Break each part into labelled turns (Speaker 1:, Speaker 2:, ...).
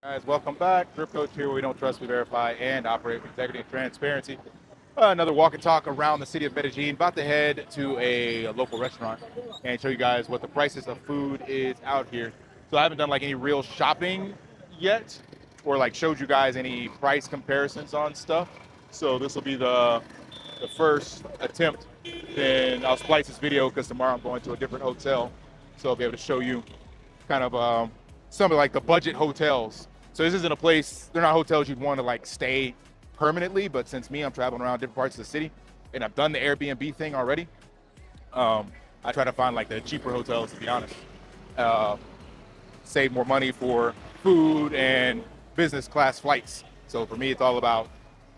Speaker 1: Guys, welcome back. Drip Coach here. We don't trust, we verify, and operate with integrity and transparency. Another walk and talk around the city of Medellín. About to head to a local restaurant and show you guys what the prices of food is out here. So I haven't done like any real shopping yet, or like showed you guys any price comparisons on stuff. So this will be the first attempt. Then I'll splice this video because tomorrow I'm going to a different hotel, so I'll be able to show you kind of some of like the budget hotels. So this isn't a place, they're not hotels you'd want to like stay permanently, but since I'm traveling around different parts of the city and I've done the Airbnb thing already, I try to find like the cheaper hotels, to be honest. Save more money for food and business class flights. So for me, it's all about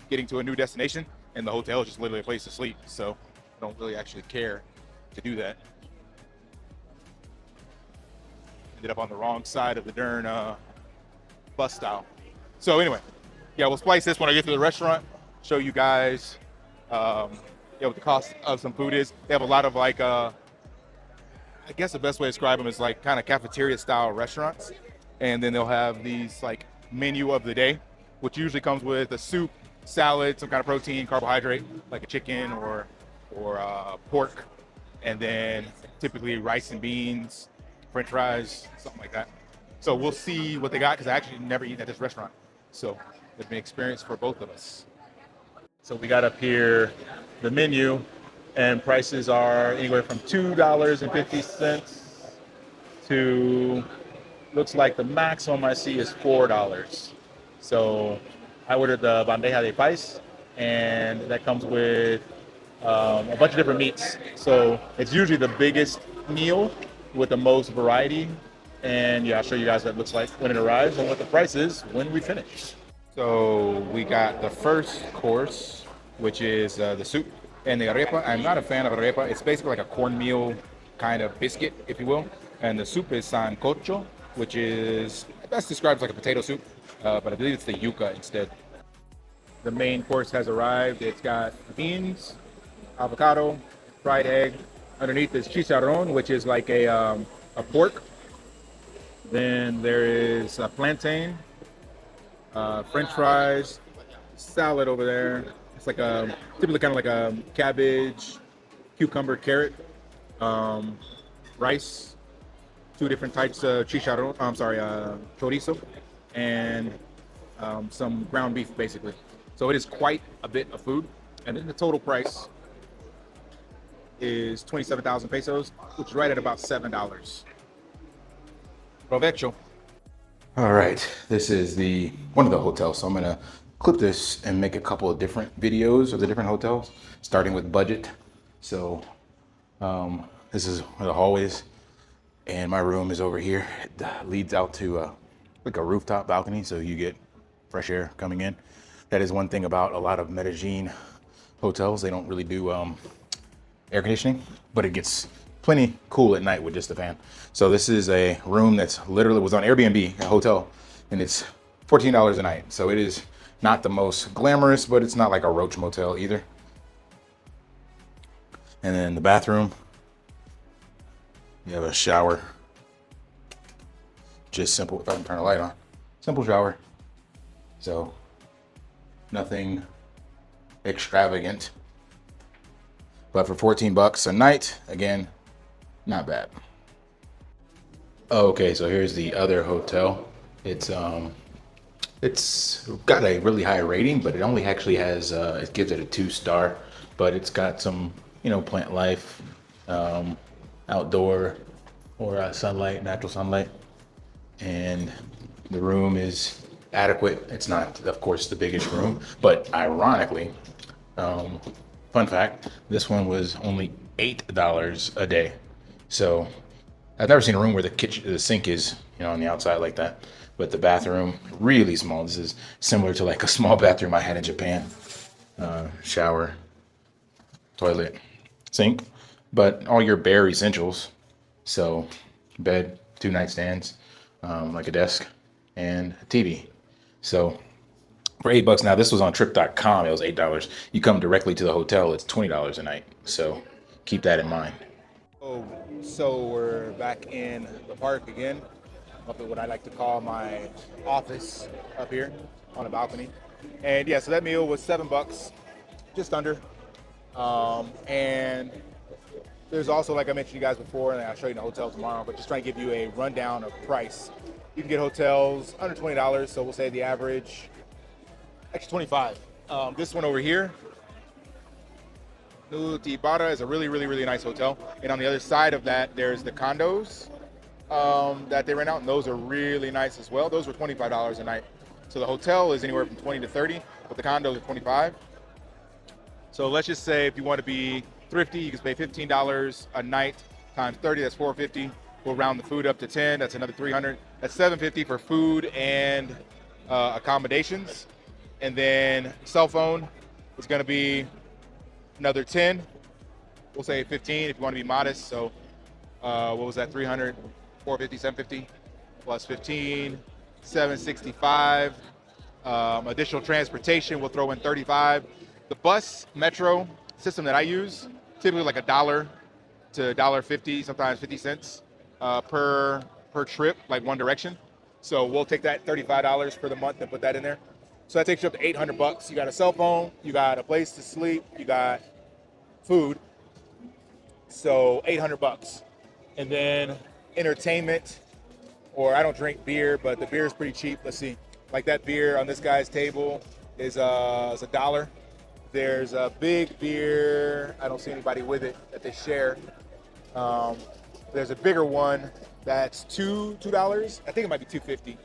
Speaker 1: getting to a new destination, and the hotel is just literally a place to sleep. So I don't really actually care to do that. Ended up on the wrong side of the darn bus style. So anyway, yeah, we'll splice this when I get to the restaurant, show you guys what the cost of some food is. They have a lot of like, I guess the best way to describe them is like kind of cafeteria style restaurants. And then they'll have these like menu of the day, which usually comes with a soup, salad, some kind of protein, carbohydrate, like a chicken or pork, and then typically rice and beans, French fries, something like that. So we'll see what they got, because I actually never eaten at this restaurant. So it's been an experience for both of us. So we got up here the menu, and prices are anywhere from $2.50 to, looks like the maximum I see is $4. So I ordered the Bandeja de paisa, and that comes with a bunch of different meats. So it's usually the biggest meal with the most variety. And yeah, I'll show you guys what it looks like when it arrives and what the price is when we finish. So we got the first course, which is the soup and the arepa. I'm not a fan of arepa. It's basically like a cornmeal kind of biscuit, if you will. And the soup is sancocho, which is best described as like a potato soup, but I believe it's the yuca instead. The main course has arrived. It's got beans, avocado, fried egg. Underneath is chicharron, which is like a pork. Then there is a plantain, French fries, salad over there. It's like a typically kind of like a cabbage, cucumber, carrot, rice, two different types of chicharron. I'm sorry, chorizo, and some ground beef, basically. So it is quite a bit of food, and then the total price is 27,000 pesos, which is right at about $7. Provecho. All right, this is one of the hotels. So I'm gonna clip this and make a couple of different videos of the different hotels, starting with budget. So this is one of the hallways, and my room is over here. It leads out to like a rooftop balcony, so you get fresh air coming in. That is one thing about a lot of Medellin hotels. They don't really do air conditioning, but it gets plenty cool at night with just a fan. So this is a room that's literally was on Airbnb, a hotel, and it's $14 a night. So it is not the most glamorous, but it's not like a roach motel either. And then the bathroom, you have a shower. Just simple, if I can turn the light on. Simple shower. So nothing extravagant. But for 14 bucks a night, again, not bad. Okay, so here's the other hotel. It's got a really high rating, but it only actually has it gives it a 2-star, but it's got some, plant life, outdoor or sunlight, natural sunlight, and the room is adequate. It's not, of course, the biggest room, but ironically, fun fact, this one was only $8 a day. So I've never seen a room where the sink is, on the outside like that. But the bathroom, really small. This is similar to like a small bathroom I had in Japan. Shower, toilet, sink, but all your bare essentials. So bed, 2 nightstands, like a desk, and a TV. So for $8 now, this was on trip.com, it was $8. You come directly to the hotel, it's $20 a night. So keep that in mind. So we're back in the park again. up at what I like to call my office up here on a balcony. And yeah, so that meal was $7, just under. And there's also, like I mentioned to you guys before, and I'll show you the hotel tomorrow, but just trying to give you a rundown of price. You can get hotels under $20, so we'll say the average, actually 25. This one over here, Nutibara, is a really nice hotel. And on the other side of that, there's the condos that they rent out, and those are really nice as well. Those were $25 a night. So the hotel is anywhere from 20 to 30, but the condos are 25. So let's just say if you want to be thrifty, you can pay $15 a night times 30, that's $450. We'll round the food up to 10, that's another $300. That's $750 for food and accommodations. And then cell phone is going to be another 10. We'll say 15 if you want to be modest. So what was that, 300, 450, 750 plus 15, 765. Additional transportation, we'll throw in 35. The bus metro system that I use, typically like $1 to $1.50, sometimes 50 cents per trip, like one direction. So we'll take that $35 for the month and put that in there. So that takes you up to $800. You got a cell phone, you got a place to sleep, you got food. So $800. And then entertainment, or I don't drink beer, but the beer is pretty cheap. Let's see, like that beer on this guy's table is $1. There's a big beer, I don't see anybody with it, that they share. There's a bigger one that's $2. I think it might be $2.50.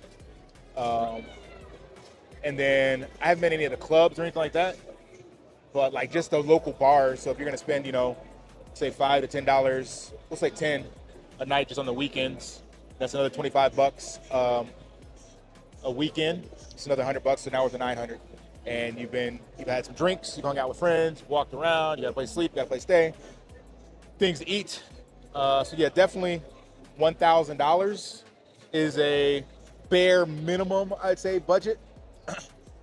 Speaker 1: And then I haven't been to any of the clubs or anything like that, but like just the local bars. So if you're gonna spend, say $5 to $10, we'll say 10 a night just on the weekends, that's another $25 a weekend. It's another $100, so now we're to $900. And you've had some drinks, you've hung out with friends, walked around, you got a place to sleep, you got a place to stay, things to eat. So yeah, definitely $1,000 is a bare minimum, I'd say, budget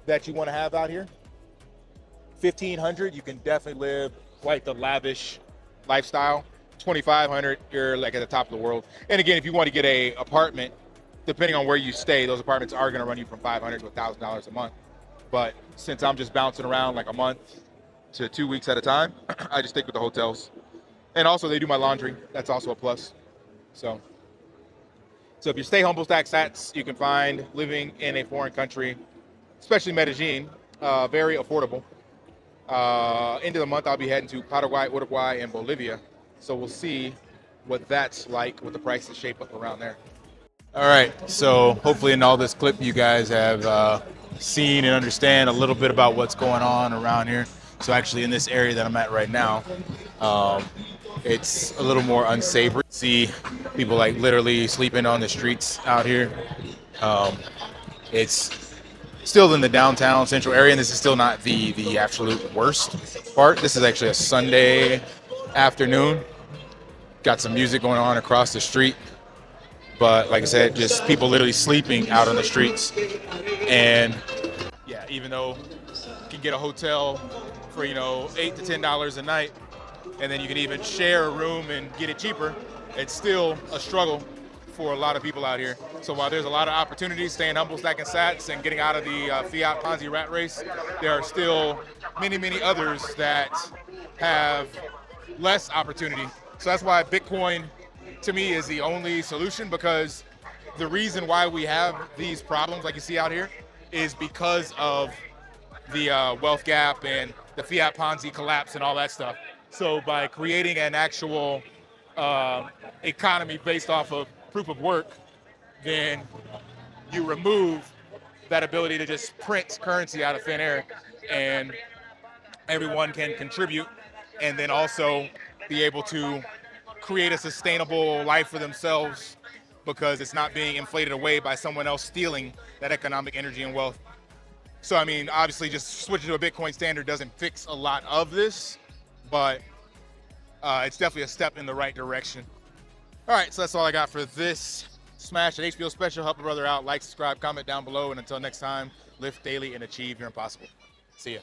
Speaker 1: that you want to have out here. $1,500, you can definitely live quite the lavish lifestyle. $2,500, you're like at the top of the world. And again, if you want to get a apartment, depending on where you stay, those apartments are going to run you from $500 to $1,000 a month. But since I'm just bouncing around like a month to 2 weeks at a time, I just stick with the hotels. And also they do my laundry. That's also a plus. So if you stay humble stack sats, you can find living in a foreign country, especially Medellín, very affordable. End of the month, I'll be heading to Paraguay, Uruguay, and Bolivia. So we'll see what that's like, what the prices shape up around there. All right, so hopefully in all this clip, you guys have seen and understand a little bit about what's going on around here. So actually in this area that I'm at right now, it's a little more unsavory. See people like literally sleeping on the streets out here. It's still in the downtown central area, and this is still not the absolute worst part. This is actually a Sunday afternoon. Got some music going on across the street. But like I said, just people literally sleeping out on the streets. And yeah, even though you can get a hotel for, $8 to $10 a night, and then you can even share a room and get it cheaper, it's still a struggle for a lot of people out here. So while there's a lot of opportunities staying humble, stacking sats, and getting out of the Fiat Ponzi rat race, there are still many others that have less opportunity. So that's why Bitcoin, to me, is the only solution, because the reason why we have these problems like you see out here is because of the wealth gap and the Fiat Ponzi collapse and all that stuff. So by creating an actual economy based off of proof of work, then you remove that ability to just print currency out of thin air, and everyone can contribute and then also be able to create a sustainable life for themselves, because it's not being inflated away by someone else stealing that economic energy and wealth. So, I mean, obviously just switching to a Bitcoin standard doesn't fix a lot of this, but it's definitely a step in the right direction. All right, so that's all I got for this Smash an HBO special. Help a brother out. Like, subscribe, comment down below, and until next time, lift daily and achieve your impossible. See ya.